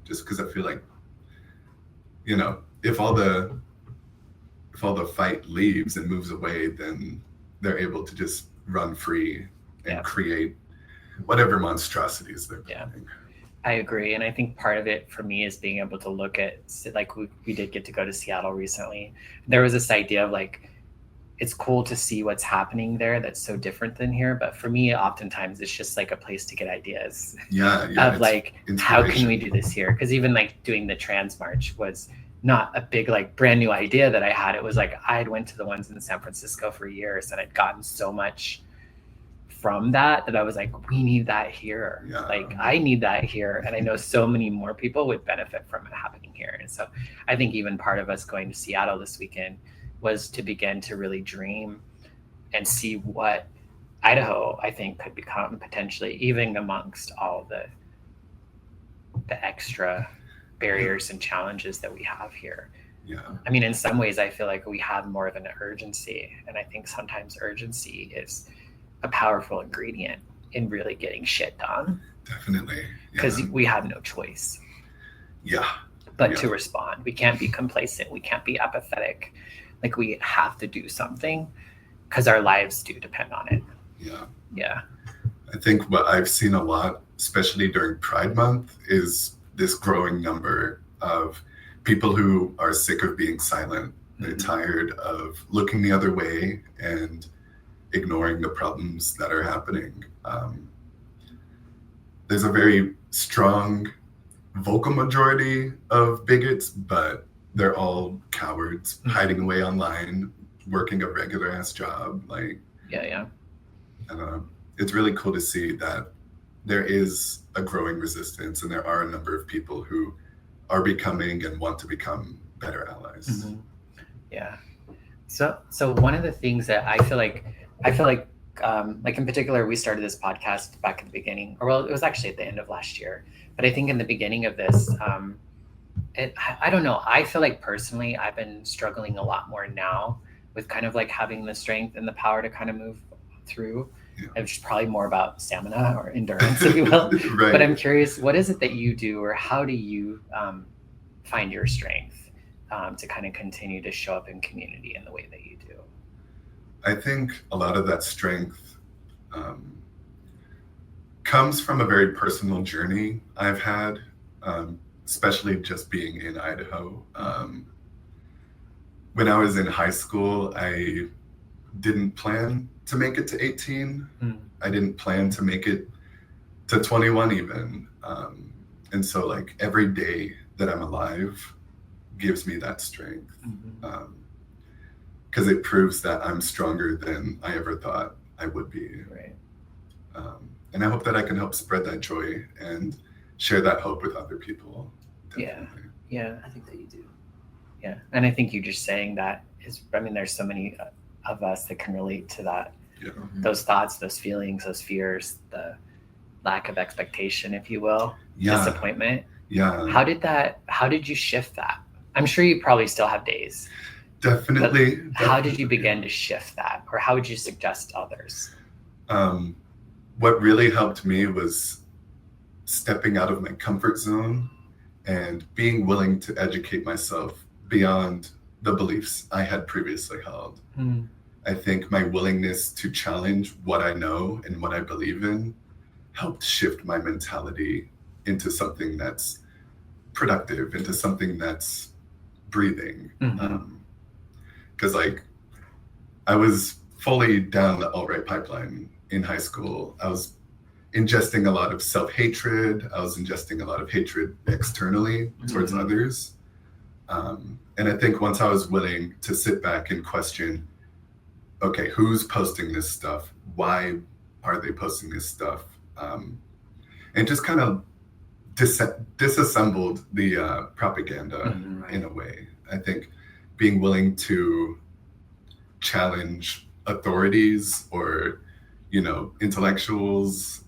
just because I feel like, you know, if all the fight leaves and moves away, then they're able to just run free and create whatever monstrosities they're planning. I agree. And I think part of it for me is being able to look at, like, we did get to go to Seattle recently. There was this idea of like, it's cool to see what's happening there that's so different than here. But for me, oftentimes it's just like a place to get ideas of like, how can we do this here? Because even like doing the trans march was not a big, like brand new idea that I had. It was like, I had went to the ones in San Francisco for years and I'd gotten so much from that I was like, we need that here. Like I need that here. And I know so many more people would benefit from it happening here. And so I think even part of us going to Seattle this weekend was to begin to really dream and see what Idaho, I think, could become potentially, even amongst all the extra barriers and challenges that we have here. I mean, in some ways, I feel like we have more of an urgency. And I think sometimes urgency is a powerful ingredient in really getting shit done. Definitely. Because we have no choice. But to respond. We can't be complacent. We can't be apathetic. Like we have to do something because our lives do depend on it. I think what I've seen a lot, especially during Pride Month, is this growing number of people who are sick of being silent. They're tired of looking the other way and ignoring the problems that are happening. There's a very strong vocal majority of bigots, but they're all cowards, hiding away online, working a regular ass job. Like, it's really cool to see that there is a growing resistance and there are a number of people who are becoming and want to become better allies. So one of the things that I feel like in particular, we started this podcast back at the beginning, or well, it was actually at the end of last year. But I think in the beginning of this, I don't know. I feel like personally, I've been struggling a lot more now with kind of like having the strength and the power to kind of move through. It's probably more about stamina or endurance, if you will. But I'm curious, what is it that you do, or how do you find your strength to kind of continue to show up in community in the way that you do? I think a lot of that strength comes from a very personal journey I've had, especially just being in Idaho. When I was in high school, I didn't plan to make it to 18. I didn't plan to make it to 21 even. And so like every day that I'm alive gives me that strength. Because it proves that I'm stronger than I ever thought I would be. And I hope that I can help spread that joy and share that hope with other people. Definitely. I think that you do. And I think you just saying that is, I mean, there's so many of us that can relate to that. Those thoughts, those feelings, those fears, the lack of expectation, if you will, disappointment. How did you shift that? I'm sure you probably still have days. Definitely. How did you begin to shift that? Or how would you suggest others? What really helped me was stepping out of my comfort zone and being willing to educate myself beyond the beliefs I had previously held. I think my willingness to challenge what I know and what I believe in helped shift my mentality into something that's productive, into something that's breathing. Because like I was fully down the alt-right pipeline in high school. I was ingesting a lot of self-hatred. I was ingesting a lot of hatred externally towards others. And I think once I was willing to sit back and question, okay, who's posting this stuff? Why are they posting this stuff? And just kind of disassembled the propaganda in a way. I think being willing to challenge authorities or, you know, intellectuals,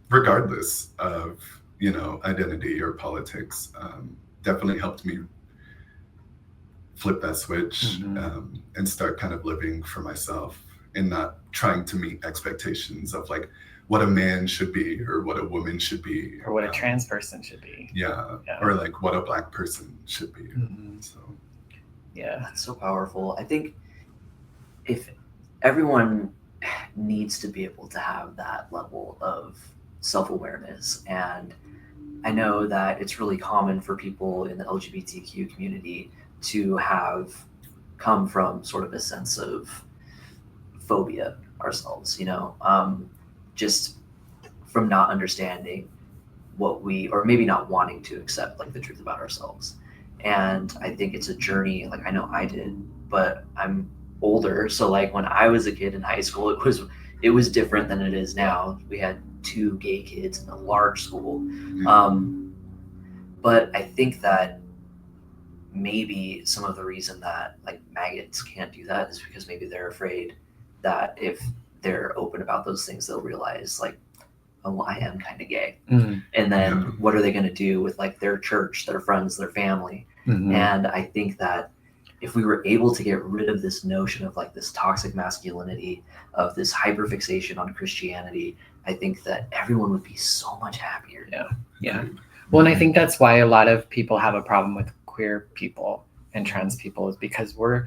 regardless of, you know, identity or politics, definitely helped me flip that switch and start kind of living for myself and not trying to meet expectations of like what a man should be or what a woman should be. Or what a trans person should be. Yeah. Or like what a Black person should be. Mm-hmm. So yeah. That's so powerful. I think if everyone needs to be able to have that level of self-awareness, and I know that it's really common for people in the LGBTQ community to have come from sort of a sense of phobia ourselves, just from not understanding what we, or maybe not wanting to accept like the truth about ourselves. And I think it's a journey, like I know I did, but I'm older. So like when I was a kid in high school, it was different than it is now. We had 2 gay kids in a large school. But I think that maybe some of the reason that like maggots can't do that is because maybe they're afraid that if they're open about those things, they'll realize like, oh, well, I am kind of gay. Mm-hmm. And then what are they going to do with like their church, their friends, their family? Mm-hmm. And I think that if we were able to get rid of this notion of like this toxic masculinity, of this hyperfixation on Christianity, I think that everyone would be so much happier. Yeah. Well, and I think that's why a lot of people have a problem with queer people and trans people, is because we're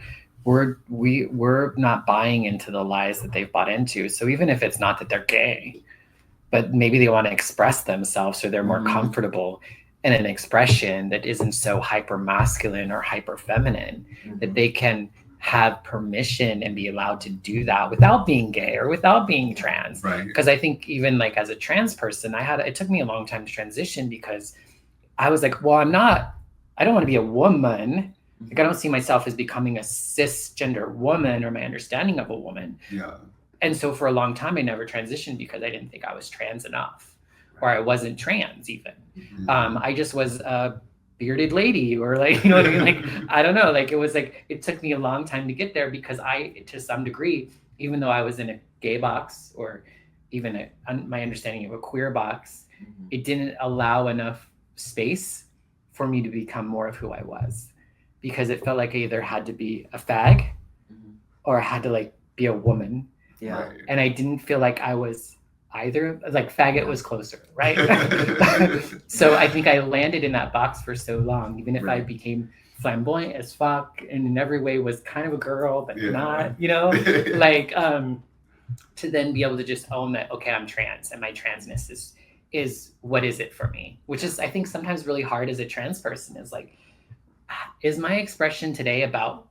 not buying into the lies that they've bought into. So even if it's not that they're gay, but maybe they want to express themselves, or they're more comfortable in an expression that isn't so hyper masculine or hyper feminine, that they can have permission and be allowed to do that without being gay or without being trans. Right. Because I think even like as a trans person, it took me a long time to transition, because I was like, well, I don't want to be a woman. Like I don't see myself as becoming a cisgender woman, or my understanding of a woman. Yeah. And so for a long time, I never transitioned because I didn't think I was trans enough, or I wasn't trans even. I just was a bearded lady, or like, you know what I mean? Like, I don't know, like it was like, it took me a long time to get there, because to some degree, even though I was in a gay box, or even my understanding of a queer box, it didn't allow enough space for me to become more of who I was, because it felt like I either had to be a fag or I had to like be a woman. Yeah. Right. And I didn't feel like I was either. Like faggot was closer, right? So I think I landed in that box for so long, even if I became flamboyant as fuck and in every way was kind of a girl, but not, like to then be able to just own that, okay, I'm trans, and my transness is what is it for me? Which is, I think, sometimes really hard as a trans person, is like, is my expression today about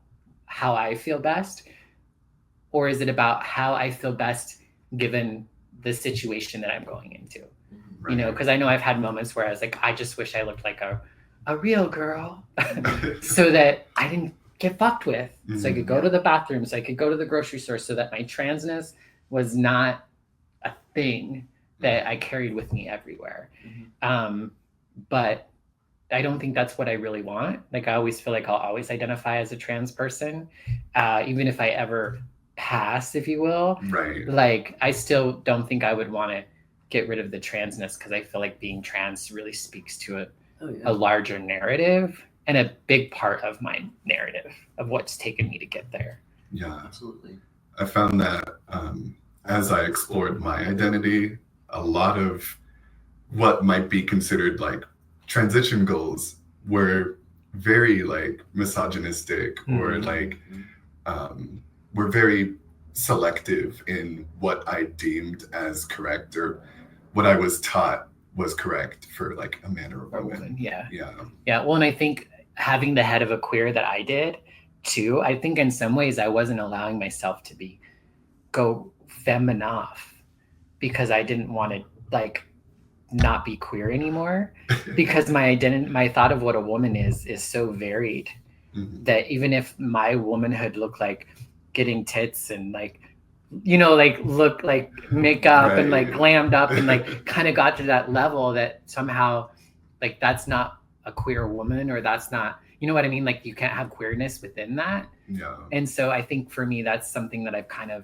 how I feel best? Or is it about how I feel best given the situation that I'm going into? Right. Because I know I've had moments where I was like, I just wish I looked like a real girl so that I didn't get fucked with. So I could go to the bathroom, so I could go to the grocery store, so that my transness was not a thing that I carried with me everywhere. But I don't think that's what I really want. Like, I always feel like I'll always identify as a trans person, even if I ever pass, if you will. Right. Like, I still don't think I would want to get rid of the transness, because I feel like being trans really speaks to a larger narrative, and a big part of my narrative of what's taken me to get there. Yeah. Absolutely. I found that as I explored my identity, a lot of what might be considered like transition goals were very like misogynistic, or like were very selective in what I deemed as correct, or what I was taught was correct for like a man or a woman. Yeah. Yeah. Well, and I think having the head of a queer that I did too, I think in some ways I wasn't allowing myself to go femme off, because I didn't want to like not be queer anymore, because my identity, my thought of what a woman is so varied that even if my womanhood looked like getting tits and like, like look like makeup and like glammed up and like kind of got to that level, that somehow like that's not a queer woman, or that's not, you know what I mean? Like, you can't have queerness within that. Yeah. And so I think for me, that's something that I've kind of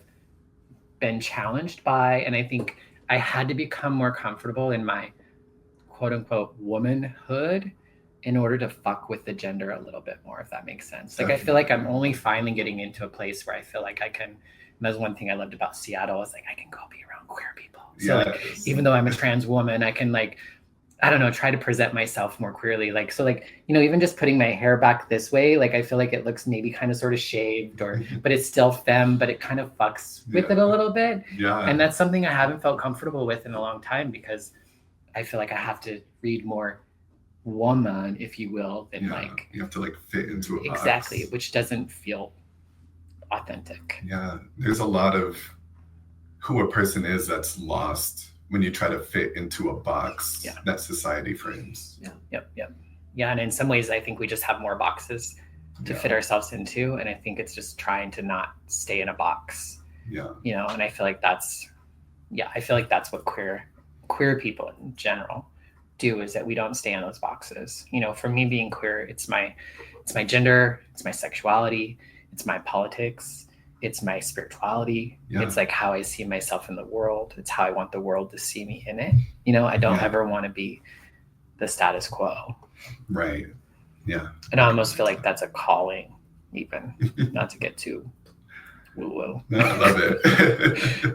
been challenged by. And I think I had to become more comfortable in my quote unquote womanhood in order to fuck with the gender a little bit more, if that makes sense. Like, I feel like I'm only finally getting into a place where I feel like I can, and that's one thing I loved about Seattle, is like I can go be around queer people. So like, even though I'm a trans woman, I can like, I don't know, try to present myself more queerly. Like, so like, you know, even just putting my hair back this way, like I feel like it looks maybe kind of sort of shaved, or but it's still femme, but it kind of fucks with it a little bit. And that's something I haven't felt comfortable with in a long time, because I feel like I have to read more woman, if you will, than like you have to like fit into a box. Exactly, which doesn't feel authentic. Yeah, there's a lot of who a person is that's lost when you try to fit into a box that society frames. Yep. Yeah, and in some ways I think we just have more boxes to fit ourselves into, and I think it's just trying to not stay in a box. You know, and I feel like that's what queer people in general do, is that we don't stay in those boxes. You know, for me, being queer, it's my gender, it's my sexuality, it's my politics, it's my spirituality. It's like how I see myself in the world. It's how I want the world to see me in it. You know, I don't ever want to be the status quo. Right. Yeah. And I almost feel like that's a calling, even not to get too woo-woo. No, I love it.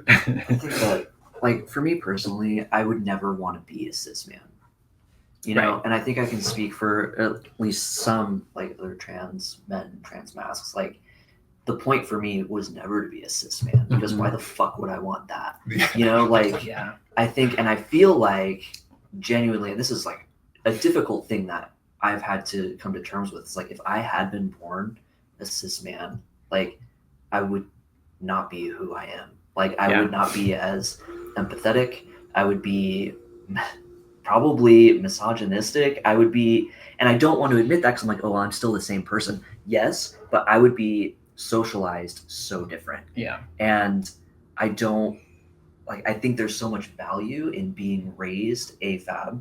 I think that, like, for me personally, I would never want to be a cis man. You know, and I think I can speak for at least some like other trans men, trans masks. Like, the point for me was never to be a cis man, because why the fuck would I want that? You know, like, I think, and I feel like genuinely, and this is like a difficult thing that I've had to come to terms with. It's like, if I had been born a cis man, like, I would not be who I am. Like, I would not be as empathetic. I would be probably misogynistic. I would be, and I don't want to admit that, because I'm like, oh, well, I'm still the same person. Yes, but I would be socialized so different. And I don't, like, I think there's so much value in being raised AFAB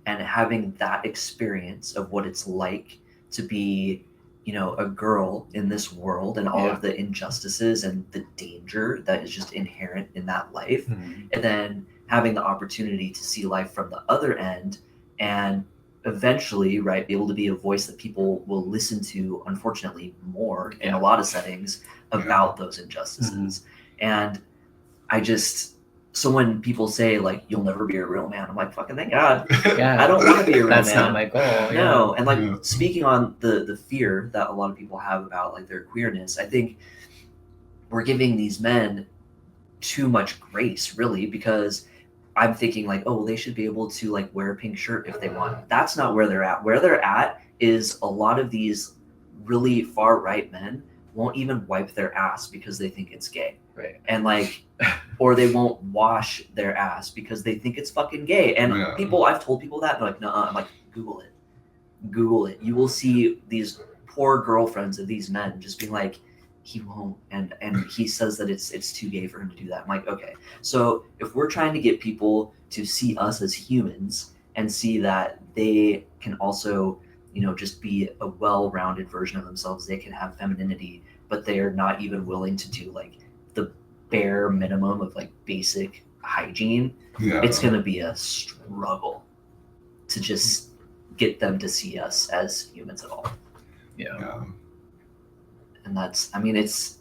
and having that experience of what it's like to be, you know, a girl in this world, and all of the injustices and the danger that is just inherent in that life. And then having the opportunity to see life from the other end, and eventually, right, be able to be a voice that people will listen to, unfortunately, more in a lot of settings about those injustices. And I just, so when people say, like, you'll never be a real man, I'm like, fucking thank God. I don't want to be a real man. That's not my goal. No. And like, speaking on the fear that a lot of people have about like their queerness, I think we're giving these men too much grace, really, because I'm thinking like, oh, they should be able to like wear a pink shirt if they want. That's not where they're at. Where they're at is a lot of these really far right men won't even wipe their ass because they think it's gay. And like, or they won't wash their ass because they think it's fucking gay. And people, I've told people that, they're like, no, I'm like, Google it. You will see these poor girlfriends of these men just being like, he won't, and he says that it's too gay for him to do that. I'm like, okay, so if we're trying to get people to see us as humans and see that they can also, you know, just be a well-rounded version of themselves, they can have femininity, but they are not even willing to do like the bare minimum of like basic hygiene, it's going to be a struggle to just get them to see us as humans at all. And that's, I mean, it's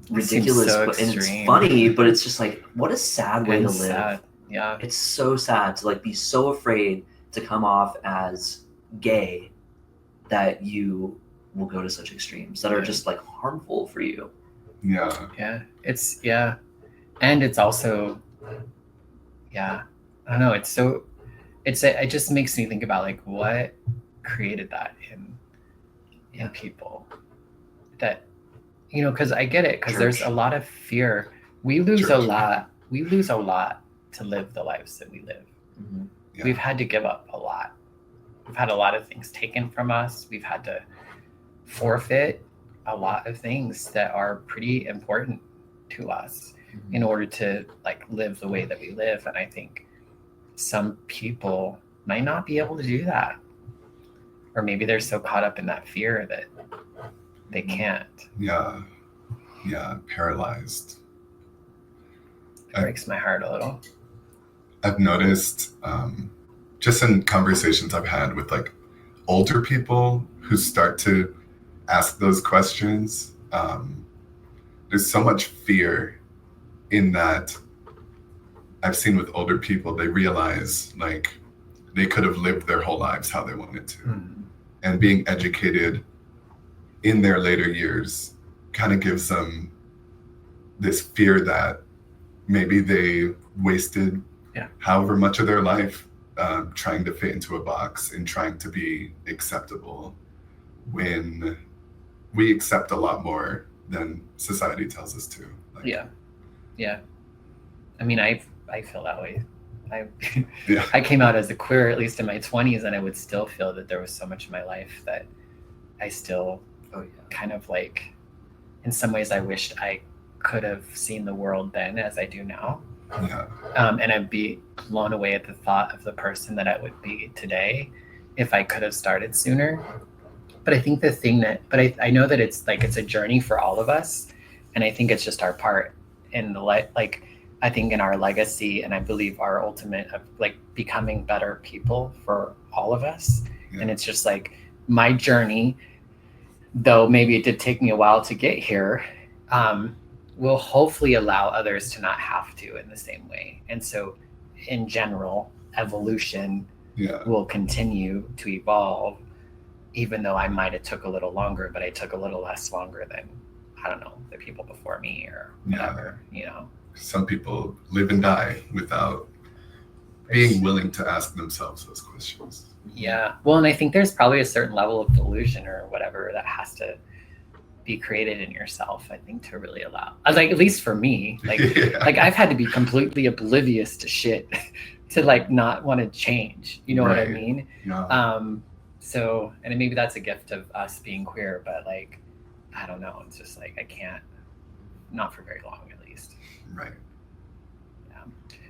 ridiculous, and it's funny, but it's just like, what a sad way to live. It's so sad to like be so afraid to come off as gay that you will go to such extremes that are just like harmful for you. It's and it's also I don't know, it's so, it just makes me think about like what created that in people, that, you know, because I get it, because there's a lot of fear. We lose a lot to live the lives that we live. We've had to give up a lot. We've had a lot of things taken from us. We've had to forfeit a lot of things that are pretty important to us in order to like live the way that we live. And I think some people might not be able to do that, or maybe they're so caught up in that fear that they can't. Paralyzed. It breaks my heart a little. I've noticed just in conversations I've had with like older people who start to ask those questions, there's so much fear in that. I've seen with older people, they realize like they could have lived their whole lives how they wanted to. Mm-hmm. And being educated in their later years kind of gives them this fear that maybe they wasted however much of their life trying to fit into a box and trying to be acceptable, when we accept a lot more than society tells us to. Like, yeah. I mean, I feel that way. Yeah. I came out as a queer, at least in my 20s, and I would still feel that there was so much in my life that I still kind of like, in some ways, I wished I could have seen the world then as I do now. Yeah. And I'd be blown away at the thought of the person that I would be today if I could have started sooner. But I think the thing that, I know that it's like, it's a journey for all of us. And I think it's just our part in the like, I think in our legacy, and I believe our ultimate of like becoming better people for all of us. Yeah. And it's just like my journey, though maybe it did take me a while to get here, will hopefully allow others to not have to in the same way. And so in general, evolution will continue to evolve, even though I might have took a little longer, but I took a little less longer than, I don't know, the people before me or whatever, you know. Some people live and die without being willing to ask themselves those questions. Yeah. Well, and I think there's probably a certain level of delusion or whatever that has to be created in yourself, I think, to really allow, like, at least for me, like, like I've had to be completely oblivious to shit to like not want to change. You know what I mean? Yeah. So, and maybe that's a gift of us being queer, but like, I don't know. It's just like, I can't, not for very long at least. Right. Yeah.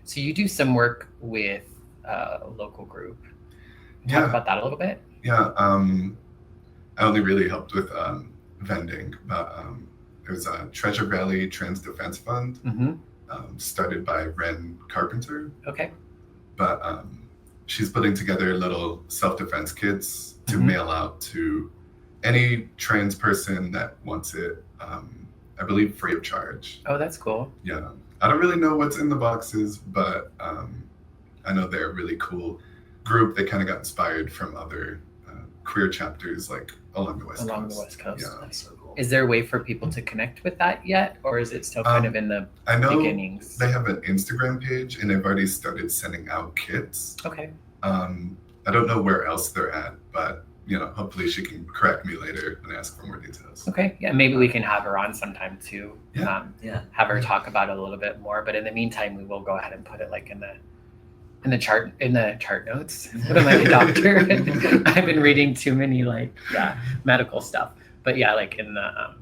So you do some work with a local group. Talk about that a little bit. Yeah. I only really helped with vending, but it was a Treasure Valley Trans Defense Fund, started by Ren Carpenter. Okay. But she's putting together little self-defense kits to mail out to any trans person that wants it. I believe free of charge. Oh, that's cool. Yeah. I don't really know what's in the boxes, but I know they're a really cool group. They kind of got inspired from other queer chapters like along the West Coast. Yeah, that's so cool. Is there a way for people to connect with that yet? Or is it still kind of in the beginnings? They have an Instagram page and they've already started sending out kits. Okay. I don't know where else they're at, but you know, hopefully she can correct me later and ask for more details. Okay. Yeah, maybe we can have her on sometime too. Have her talk about it a little bit more. But in the meantime, we will go ahead and put it like in the chart notes. What am I, a doctor? I've been reading too many medical stuff. But yeah, like in the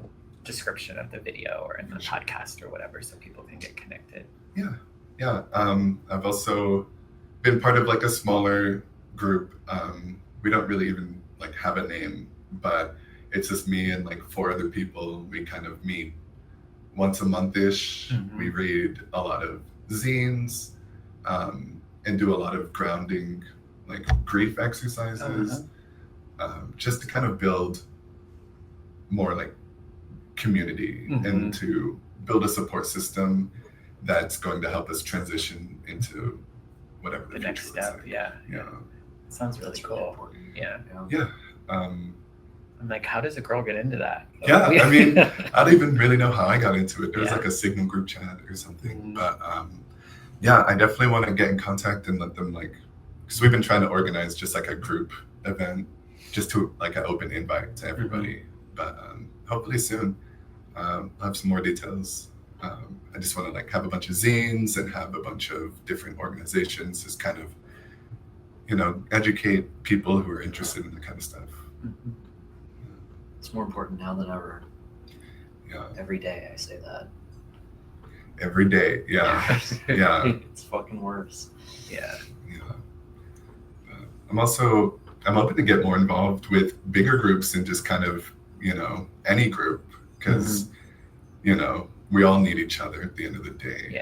description of the video or in the podcast or whatever, so people can get connected. Yeah. I've also been part of like a smaller group. We don't really even like have a name, but it's just me and like 4 other people. We kind of meet once a month-ish. We read a lot of zines and do a lot of grounding, like grief exercises, just to kind of build more like community and to build a support system that's going to help us transition into whatever the next future step. looks like. Yeah. Sounds really cool. Yeah. I'm like, how does a girl get into that? I mean, I don't even really know how I got into it. There was like a Signal group chat or something. But I definitely want to get in contact and let them because we've been trying to organize just like a group event, just to like an open invite to everybody. But hopefully soon I'll have some more details. I just want to like have a bunch of zines and have a bunch of different organizations just kind of, educate people who are interested in that kind of stuff. It's more important now than ever. Yeah. Every day I say that. Every day. Yeah. Yeah. It's fucking worse. Yeah. I'm hoping to get more involved with bigger groups and just kind of, any group, because, we all need each other at the end of the day.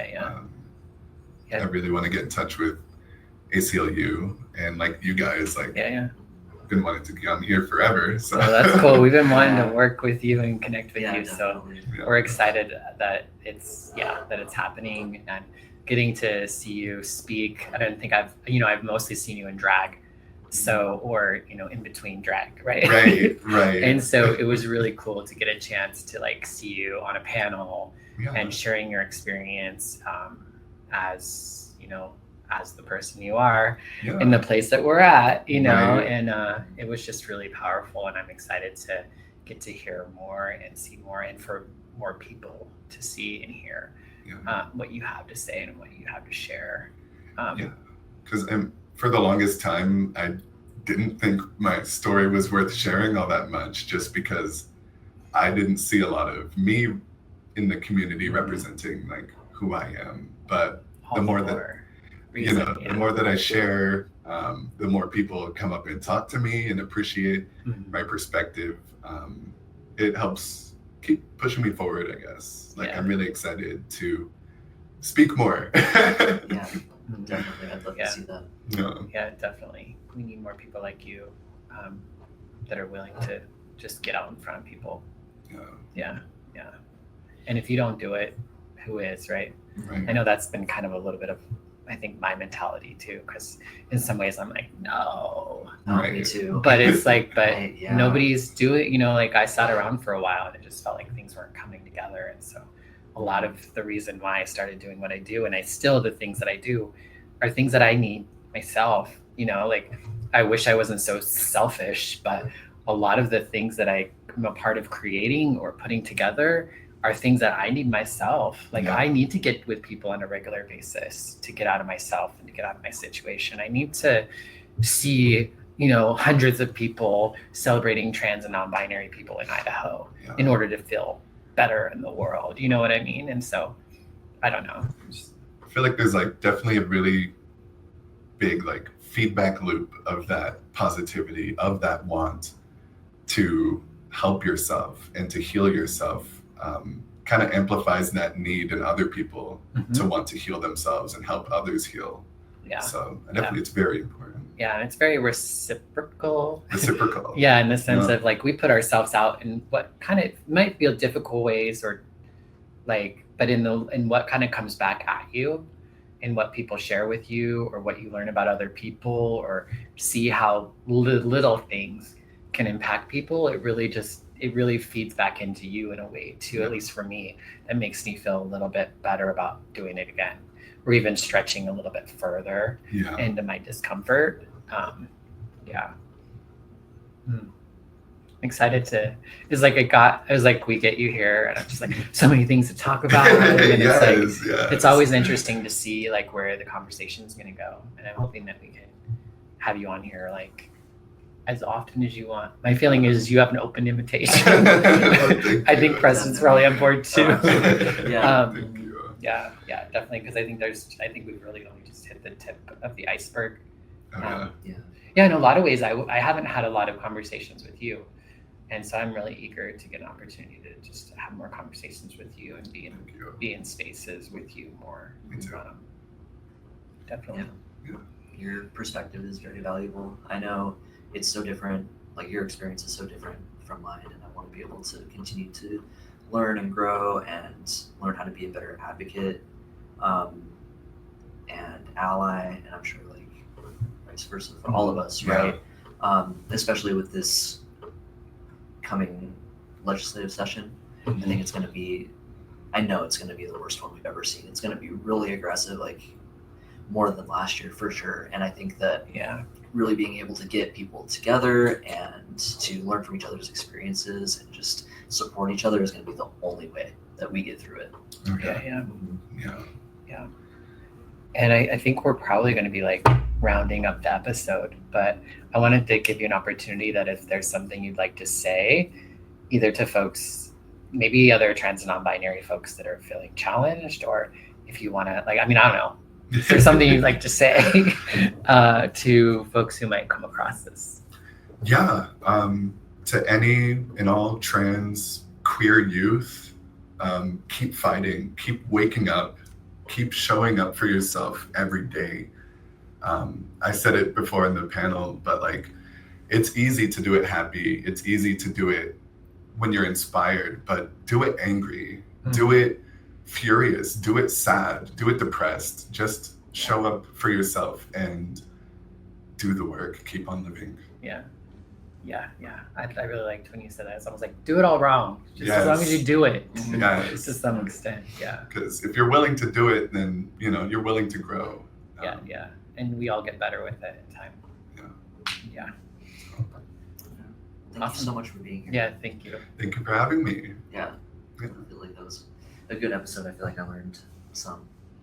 I really want to get in touch with ACLU and like you guys, been wanting to be on here forever. So Well, that's cool. We've been wanting Yeah. to work with you and connect with Yeah, you. So definitely. yeah. we're excited that it's happening and getting to see you speak. I don't think I've mostly seen you in drag. So, or, in between drag, right? Right. And so it was really cool to get a chance to like see you on a panel Yeah. and sharing your experience as the person you are Yeah. in the place that we're at, Right. and it was just really powerful, and I'm excited to get to hear more and see more, and for more people to see and hear Yeah. what you have to say and what you have to share. Yeah. Because for the longest time, I didn't think my story was worth sharing all that much, just because I didn't see a lot of me in the community representing like who I am. But the more that the more that I share, the more people come up and talk to me and appreciate my perspective. It helps keep pushing me forward, I guess. Like, I'm really excited to speak more. Yeah, definitely. I'd love to see that. Yeah, definitely. We need more people like you that are willing to just get out in front of people. Yeah. And if you don't do it, who is, right? I know that's been kind of a little bit of, I think, my mentality too, because in some ways I'm like, no. Me too. But it's like, Yeah. nobody's doing, like I sat around for a while and it just felt like things weren't coming together. And so a lot of the reason why I started doing what I do, and the things that I do are things that I need myself, like I wish I wasn't so selfish, but a lot of the things that I'm a part of creating or putting together are things that I need myself. Like I need to get with people on a regular basis to get out of myself and to get out of my situation. I need to see, hundreds of people celebrating trans and non-binary people in Idaho in order to feel better in the world. You know what I mean? And so, I don't know. I feel like there's like definitely a really big like feedback loop of that positivity, of that want to help yourself and to heal yourself. Kind of amplifies that need in other people to want to heal themselves and help others heal. Yeah. So definitely it's very important. Yeah, and it's very reciprocal. Yeah, in the sense of like we put ourselves out in what kind of might feel difficult ways, or like, but in what kind of comes back at you, and what people share with you, or what you learn about other people, or see how little things can impact people. It really feeds back into you in a way too, at least for me. That makes me feel a little bit better about doing it again, or even stretching a little bit further into my discomfort. Excited to, it's like we get you here and I'm just like, so many things to talk about. And it's always interesting to see like where the conversation is going to go. And I'm hoping that we can have you on here like as often as you want. My feeling is you have an open invitation. I think Preston's probably on board too. Thank you. Yeah, definitely. Because I think we've really only just hit the tip of the iceberg. In a lot of ways, I haven't had a lot of conversations with you. And so I'm really eager to get an opportunity to just have more conversations with you and be in spaces with you more. Me too. Definitely. Yeah. Your perspective is very valuable. I know it's so different, like your experience is so different from mine, and I want to be able to continue to learn and grow and learn how to be a better advocate and ally, and I'm sure like vice versa for all of us, right? Especially with this coming legislative session. I think it's going to be, I know it's going to be the worst one we've ever seen. It's going to be really aggressive, like more than last year for sure. And I think that really being able to get people together and to learn from each other's experiences and just support each other is going to be the only way that we get through it. Yeah. And I think we're probably going to be like rounding up the episode, but I wanted to give you an opportunity that if there's something you'd like to say, either to folks, maybe other trans and non-binary folks that are feeling challenged, or if you want to, like, I don't know, is there something you'd like to say to folks who might come across this? Yeah, to any and all trans queer youth, keep fighting, keep waking up, keep showing up for yourself every day. I said it before in the panel, but like it's easy to do it happy. It's easy to do it when you're inspired, but do it angry, do it furious, do it sad, do it depressed. Just show up for yourself and do the work. Keep on living. Yeah. I really liked when you said that. It's almost like do it all wrong, just as long as you do it. Yes. To some extent. Yeah. Because if you're willing to do it, then you're willing to grow. Yeah. And we all get better with it in time. Yeah. Thank you so much for being here. Yeah, thank you. Thank you for having me. Yeah. I feel like that was a good episode. I feel like I learned some.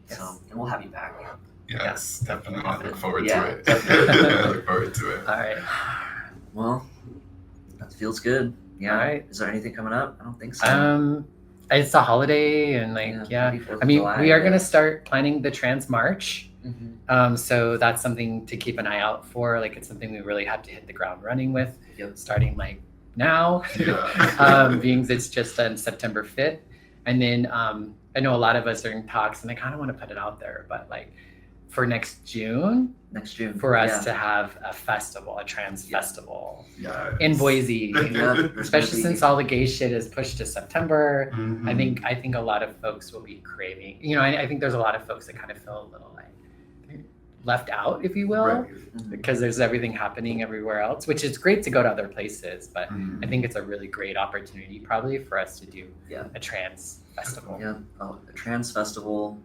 Yes. So, and we'll have you back. Yes, definitely. I look forward Yeah, to it. I look forward to it. All right. Well, that feels good. Yeah. All right. Is there anything coming up? I don't think so. It's a holiday and Happy 4th of I mean, July, we are going to yeah. start planning the Trans March. Mhm. So that's something to keep an eye out for. Like it's something we really have to hit the ground running with, starting like now, being it's just on September 5th. And then I know a lot of us are in talks, and I kind of want to put it out there, but like for next June, for us to have a festival, a trans festival in Boise, especially since all the gay shit is pushed to September. Mhm. I think a lot of folks will be craving. I think there's a lot of folks that kind of feel a little like left out, if you will, Right. because there's everything happening everywhere else, which is great to go to other places, but Mhm. I think it's a really great opportunity probably for us to do a trans festival. Yeah. Oh, a trans festival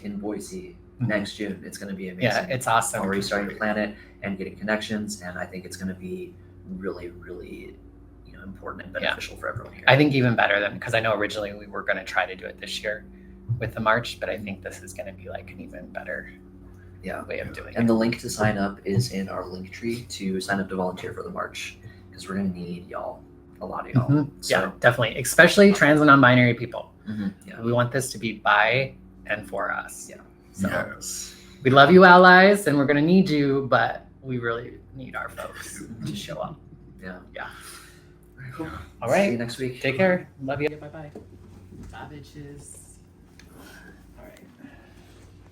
in Boise next June. It's going to be amazing. Yeah, it's awesome. Already starting to plan it and getting connections, and I think it's going to be really, really, important and beneficial for everyone here. I think even better than, because I know originally we were going to try to do it this year with the March, but I think this is going to be like an even better way of doing And it. the link to sign up is in our link tree to sign up to volunteer for the march, because we're going to need y'all, a lot of y'all. Mhm. So, Yeah, definitely, especially trans and non-binary people. Yeah. We want this to be by and for us. Yeah. So Yes. we love you, allies, and we're going to need you, but we really need our folks to show up. Yeah. Yeah. All right, cool. All See you right. next week. Take care. Love you. Bye-bye. Bye, bitches. All right.